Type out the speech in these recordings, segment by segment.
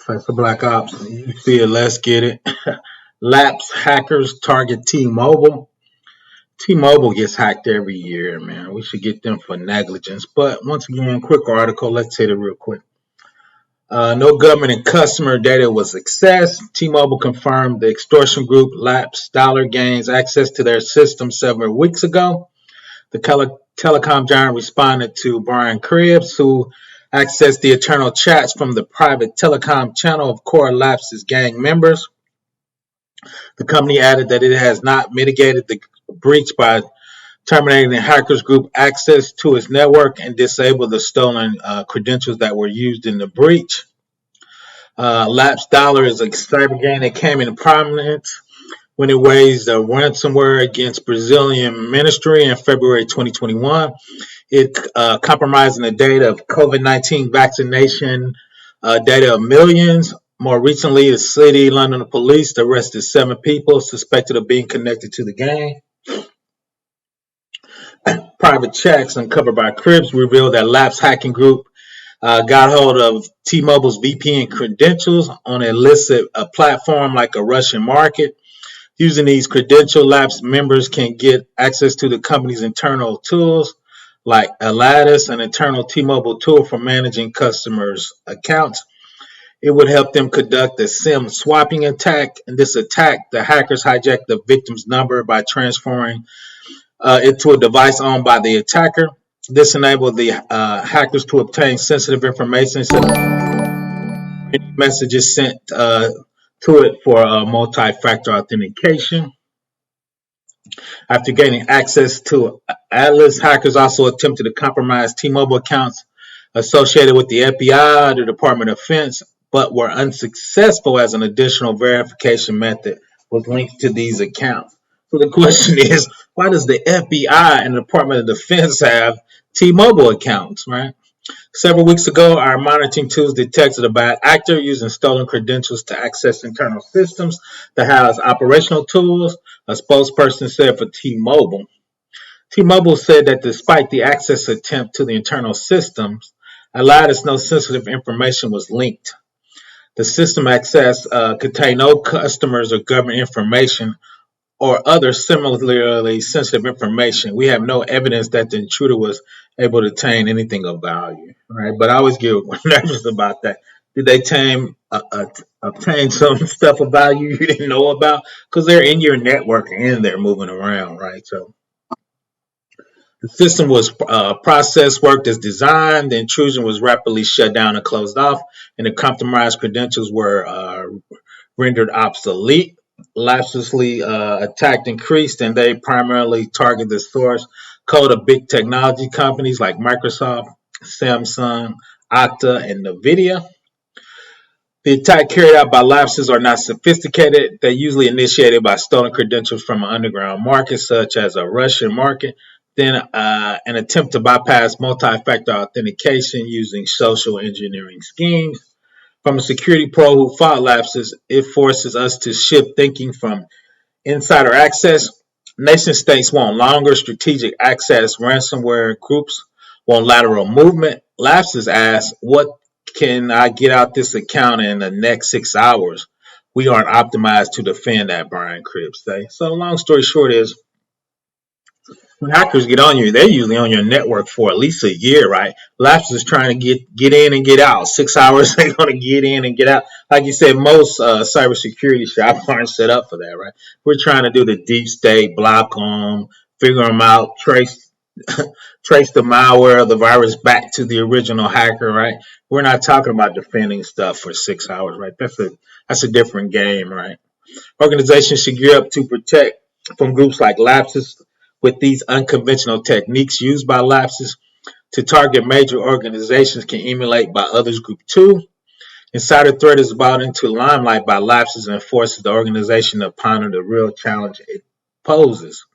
That's a Black Ops. You see it, let's get it. Lapsus Hackers Target T-Mobile. T-Mobile gets hacked every year, man. We should get them for negligence. But once again, quick article. Let's hit it real quick. No government and customer data was accessed. T-Mobile confirmed the extortion group Lapsus Dollar gains access to their system several weeks ago. The telecom giant responded to Brian Krebs, who accessed the internal chats from the private telecom channel of core Lapsus gang members. The company added that it has not mitigated the breach by terminating the hackers group access to its network and disabled the stolen credentials that were used in the breach. Lapsus Dollar is a cybergang that came into prominence when it waged a ransomware against Brazilian ministry in February 2021. It compromising the data of COVID-19 vaccination data of millions. More recently, the City London police arrested 7 people suspected of being connected to the gang. Private checks uncovered by Cribs revealed that Lapsus Hacking Group got hold of T-Mobile's VPN credentials on an illicit platform like a Russian market. Using these credential Lapsus members can get access to the company's internal tools like Lattice, an internal T-Mobile tool for managing customers' accounts. It would help them conduct a SIM swapping attack. In this attack, the hackers hijacked the victim's number by transferring it to a device owned by the attacker. This enabled the hackers to obtain sensitive information, such as messages sent to it for multi-factor authentication. After gaining access to Atlas, hackers also attempted to compromise T-Mobile accounts associated with the FBI, the Department of Defense, but were unsuccessful as an additional verification method was linked to these accounts. So the question is, why does the FBI and the Department of Defense have T-Mobile accounts, right? Several weeks ago, our monitoring tools detected a bad actor using stolen credentials to access internal systems that house operational tools, a spokesperson said for T-Mobile. T-Mobile said that despite the access attempt to the internal systems, allowed us no sensitive information was linked. The system access contained no customers or government information or other similarly sensitive information. We have no evidence that the intruder was able to obtain anything of value, right? But I always get nervous about that. Did they obtain some stuff of value you didn't know about? Because they're in your network and they're moving around, right? So the system was processed, worked as designed. The intrusion was rapidly shut down and closed off, and the compromised credentials were rendered obsolete. Lapsusly attacked increased, and they primarily target the source code of big technology companies like Microsoft, Samsung, Okta, and NVIDIA. The attack carried out by Lapsus are not sophisticated. They're usually initiated by stolen credentials from an underground market, such as a Russian market, then an attempt to bypass multi-factor authentication using social engineering schemes. From a security pro who fought Lapsus, it forces us to shift thinking from insider access. Nation states want longer strategic access. Ransomware groups want lateral movement. Lapsus asks, what can I get out this account in the next 6 hours? We aren't optimized to defend that, Brian Krebs say. So long story short is, when hackers get on you, they're usually on your network for at least a year, right? Lapsus is trying to get in and get out. 6 hours, they're going to get in and get out. Like you said, most cybersecurity shops aren't set up for that, right? We're trying to do the deep state, block them, figure them out, trace the malware, the virus back to the original hacker, right? We're not talking about defending stuff for 6 hours, right? That's a different game, right? Organizations should gear up to protect from groups like Lapsus. With these unconventional techniques used by Lapsus to target major organizations can emulate by others group too. Insider threat is brought into limelight by Lapsus and forces the organization to ponder the real challenge it poses.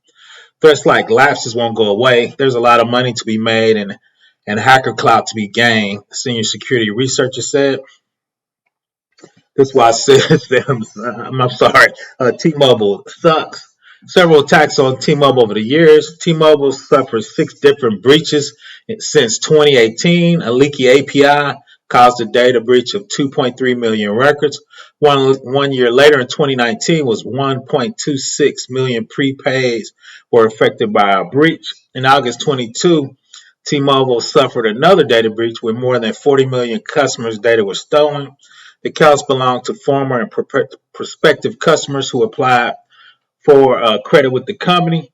Threats like Lapsus won't go away. There's a lot of money to be made and hacker clout to be gained, senior security researcher said. That's why I said, I'm sorry, T-Mobile sucks. Several attacks on T-Mobile over the years. T-Mobile suffered 6 different breaches since 2018. A leaky API caused a data breach of 2.3 million records. One year later, in 2019, was 1.26 million prepaids were affected by a breach. In August 22, T-Mobile suffered another data breach where more than 40 million customers' data was stolen. The accounts belonged to former and prospective customers who applied for credit with the company.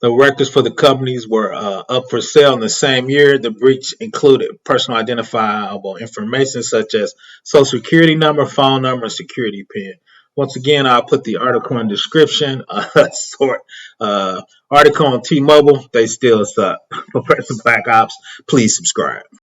The records for the companies were up for sale in the same year. The breach included personal identifiable information such as social security number, phone number, and security PIN. Once again, I'll put the article in the description. Article on T-Mobile, they still suck. Professor Black Ops, please subscribe.